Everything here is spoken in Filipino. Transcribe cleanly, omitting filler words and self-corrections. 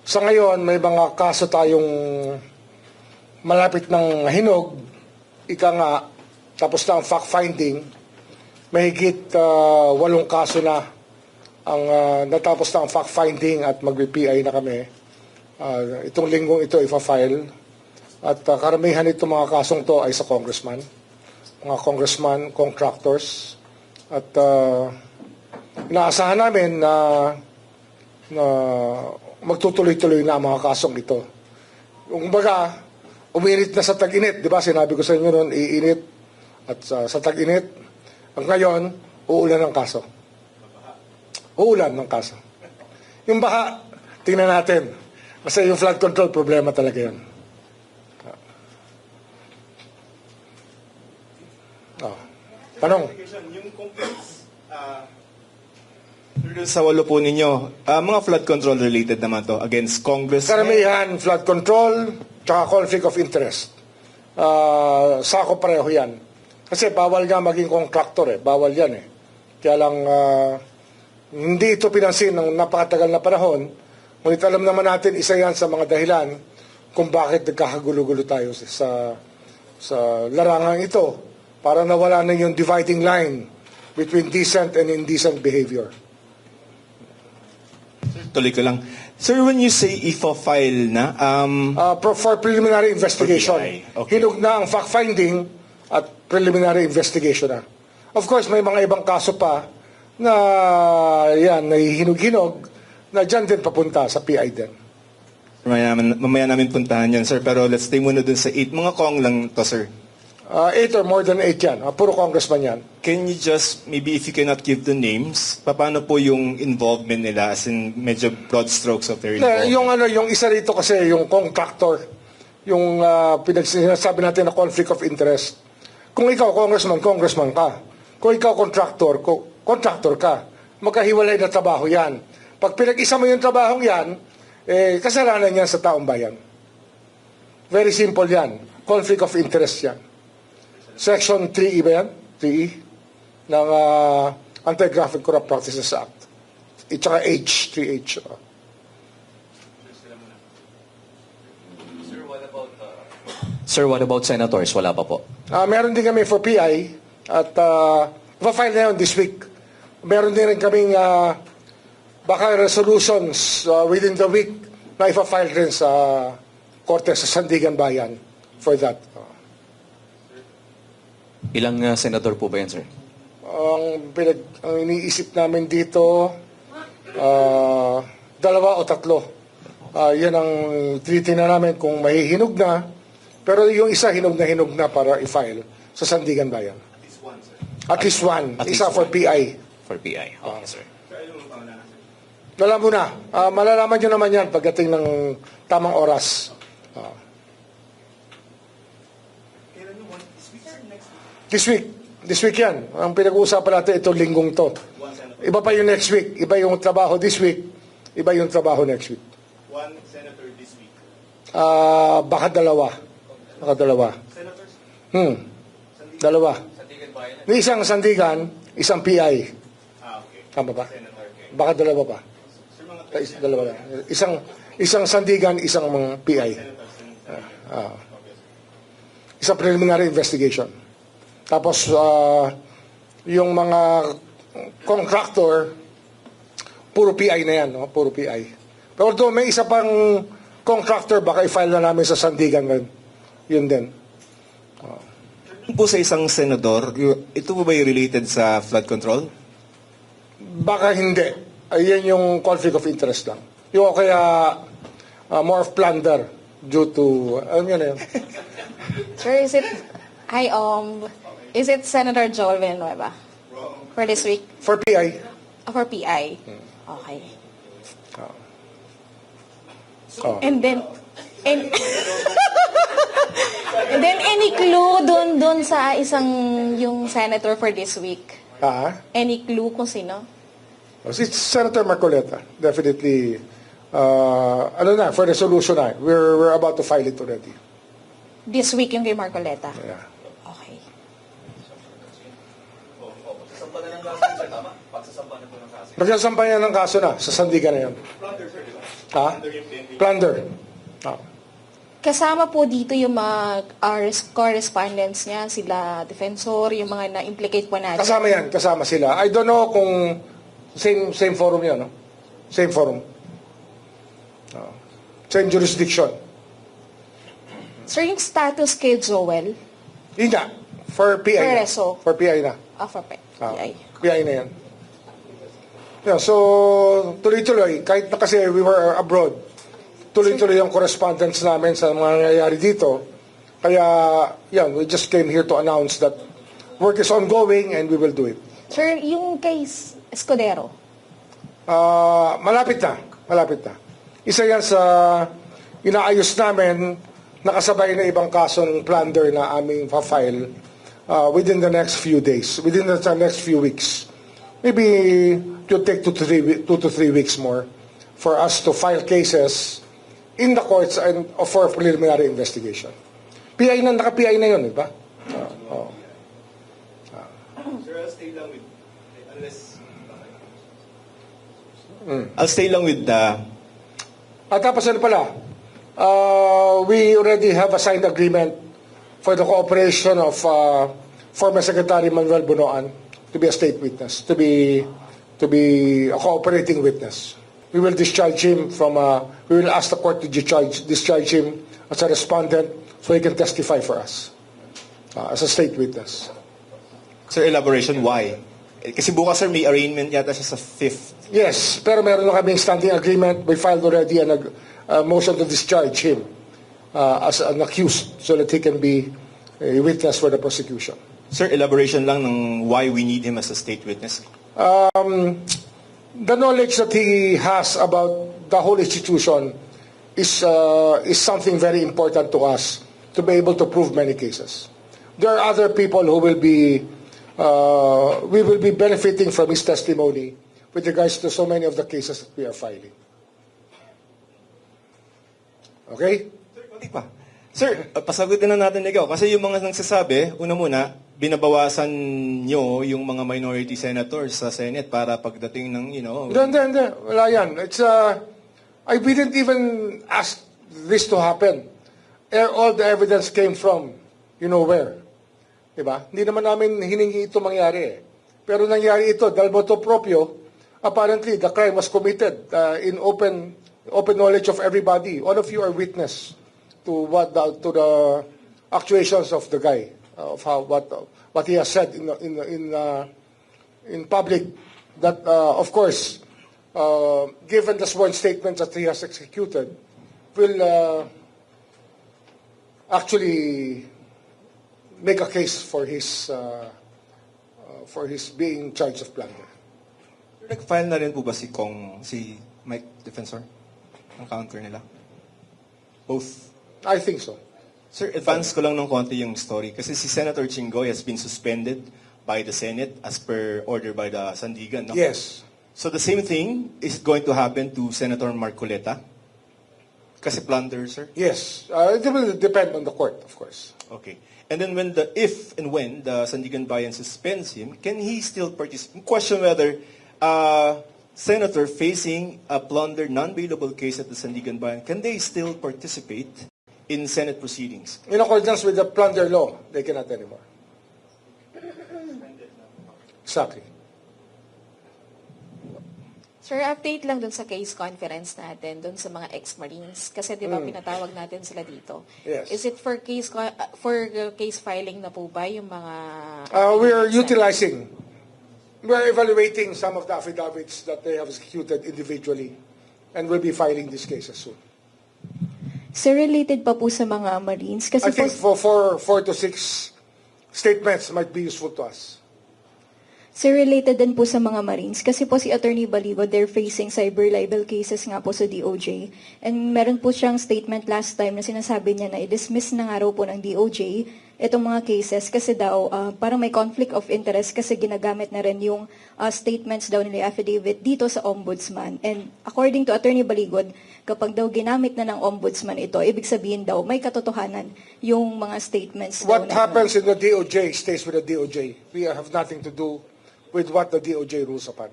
Sa ngayon, may mga kaso tayong malapit ng hinog, ika nga, tapos na ang fact-finding, mahigit 8 kaso na ang natapos na ang fact-finding at mag-PI na kami. Itong linggong ito ipa-file. At karamihan itong mga kasong to ay sa congressman, mga congressman, contractors. At inaasahan namin na magtutuloy-tuloy na ang mga kasong ito. Kung baga, uminit na sa tag-init, di ba? Sinabi ko sa inyo noon, iinit. At sa tag-init, ngayon, uulan ng kaso. Uulan ng kaso. Yung baha, tingnan natin. Kasi yung flood control, problema talaga yun. Tanong? Yung complaints sa 8 po ninyo, mga flood control related naman to against Congress? Karamihan, flood control, tsaka conflict of interest. Sako pareho yan. Kasi bawal nga maging contractor bawal yan Kaya lang, hindi ito pinansin ng napakatagal na panahon. Ngunit alam naman natin, isa yan sa mga dahilan kung bakit nagkakagulo-gulo tayo sa larangan ito para nawala na yung dividing line between decent and indecent behavior. Tuloy ko lang. Sir, when you say ifa-file na, for preliminary investigation. Okay. Hinog na ang fact-finding at preliminary investigation na. Of course, may mga ibang kaso pa na yan, nahihinog-hinog na dyan din papunta sa PI din. mamaya namin puntahan yan, sir. Pero let's stay muna dun sa 8. Mga kong lang to, sir. 8 or more than 8 yan. Puro congressman yan. Can you just, maybe if you cannot give the names, paano po yung involvement nila, as in medyo broad strokes of their involvement? Yung isa rito kasi, yung contractor, yung sinasabi natin na conflict of interest. Kung ikaw congressman ka. Kung ikaw contractor ka. Magkahiwalay na trabaho yan. Pag pinag-isa mo yung trabahong yan, kasalanan yan sa taong bayan. Very simple yan. Conflict of interest yan. Section 3E ba yan? 3E ng Anti-Graft and Corrupt Practices Act. Tsaka H, 3H. Sir, what about senators? Wala pa po. Meron din kami for PI at pa-file na yun this week. Meron din rin kaming baka resolutions within the week na ipa-file rin sa Korte sa Sandigan Bayan for that. Ilang senador po ba yan, sir? Ang iniisip namin dito, 2 o 3. Yan ang tinitingnan namin kung mahihinog na. Pero yung isa hinog na para i-file sa Sandigan Bayan. At least one, sir. Isa for PI. For PI. Okay, sir. Alam mo na. Malalaman nyo naman yan pagdating ng tamang oras. This week yan. Ang pinag-uusapan natin itong linggong to. Iba pa yung next week. Iba yung trabaho this week. Iba yung trabaho next week. One senator this week. Baka dalawa. Senators? 2. Isang Sandigan, isang PI. Okay. Tama ba? Senator, okay. Baka dalawa pa. Dalawa lang. Isang Sandigan, isang PI. Isang preliminary investigation. Tapos, yung mga contractor, puro PI na yan, no? Puro PI. Pero although may isa pang contractor, baka i-file na namin sa Sandigan rin. Yun din. Po sa isang senador, ito po ba yung related sa flood control? Baka hindi. Ayan yung conflict of interest lang. Yung kaya more of plunder due to, alam nyo na yun. Sir, is it Senator Joel Villanueva for this week? For PI. For PI? Okay. And then any clue doon sa yung senator for this week? Any clue kung sino? Si Senator Marcoleta. Definitely, for resolution na. We're about to file it already. This week yung kay Marcoleta? Yeah. Okay. Pagsasampa niya ng kaso na, sa Sandigan na yan. Ha? Plunder. Kasama po dito yung mga correspondents niya, sila defensor, yung mga na-implicate po natin. Kasama yan, kasama sila. I don't know kung same forum yan, no? Same forum. Same jurisdiction. Sir, yung status kay Joel? Yun nga, for PI For na. Reso. For PI na. For PI. PI na yan. Yeah, so, tuloy-tuloy, kahit na kasi we were abroad, tuloy-tuloy yung correspondence namin sa mga nangyayari dito. Kaya, yeah, we just came here to announce that work is ongoing and we will do it. Sir, yung kay Escudero? Malapit na. Malapit na. Isa yan sa inaayos namin, nakasabay na ibang kasong plunder na aming pa-file within the next few days, within the next few weeks. Maybe it will take 2 to 3 weeks more for us to file cases in the courts and for preliminary investigation. PI na, naka-PI na yun, di ba? I'll stay lang with the... At tapos ano pala, we already have a signed agreement for the cooperation of former Secretary Manuel Bunoan to be a state witness, to be a cooperating witness. We will discharge him we will ask the court to discharge him as a respondent so he can testify for us as a state witness. Sir, elaboration, why? Kasi bukas, sir, may arraignment yata siya sa 5th. Yes, pero meron na kaming standing agreement. We filed already a motion to discharge him as an accused so that he can be a witness for the prosecution. Sir, elaboration lang ng why we need him as a state witness. The knowledge that he has about the whole institution is something very important to us to be able to prove many cases. There are other people who will be we will be benefiting from his testimony with regards to so many of the cases that we are filing. Okay? Sir, konti pa. Sir, pasagutin na natin ikaw. Kasi yung mga nagsasabi, una muna, binabawasan nyo yung mga minority senators sa Senate para pagdating ng, Hindi. Wala yan. We didn't even ask this to happen. All the evidence came from, where. Diba? Hindi naman namin hiningi ito mangyari. Pero nangyari ito, dahil motu proprio, apparently the crime was committed in open knowledge of everybody. All of you are witness to the actuations of the guy, of what he has said in public. That of course, given the sworn statements that he has executed, will actually make a case for his being charged of plunder. Nag-file na rin po ba si Mike Defensor? Ang counter nila? Both? I think so. Sir, advance ko lang ng konti yung story. Kasi si Senator Chingoy has been suspended by the Senate as per order by the Sandigan. No? Yes. So the same thing is going to happen to Senator Marcoleta? Kasi plunder, sir? Yes. It will depend on the court, of course. Okay. And then if and when the Sandigan Bayan suspends him, can he still participate? Question whether senator facing a plunder non-bailable case at the Sandigan Bayan, can they still participate in Senate proceedings? In accordance with the plunder law, they cannot anymore. Exactly. Sir, update lang dun sa case conference natin, dun sa mga ex-Marines. Kasi di ba pinatawag natin sila dito? Yes. Is it for case filing na po ba yung mga... We are evaluating some of the affidavits that they have executed individually and we'll be filing these cases soon. Sir, related pa po sa mga Marines? Kasi I think for 4 to 6 statements might be useful to us. Sir, related din po sa mga Marines. Kasi po si Attorney Baligo, they're facing cyber libel cases nga po sa DOJ. And meron po siyang statement last time na sinasabi niya na i-dismiss na nga raw po ng DOJ itong mga cases kasi daw parang may conflict of interest kasi ginagamit na rin yung statements daw nila affidavit dito sa ombudsman. And according to Attorney Baligod, kapag daw ginamit na ng ombudsman ito, ibig sabihin daw may katotohanan yung mga statements. What happens in the DOJ stays with the DOJ. We have nothing to do with what the DOJ rules upon.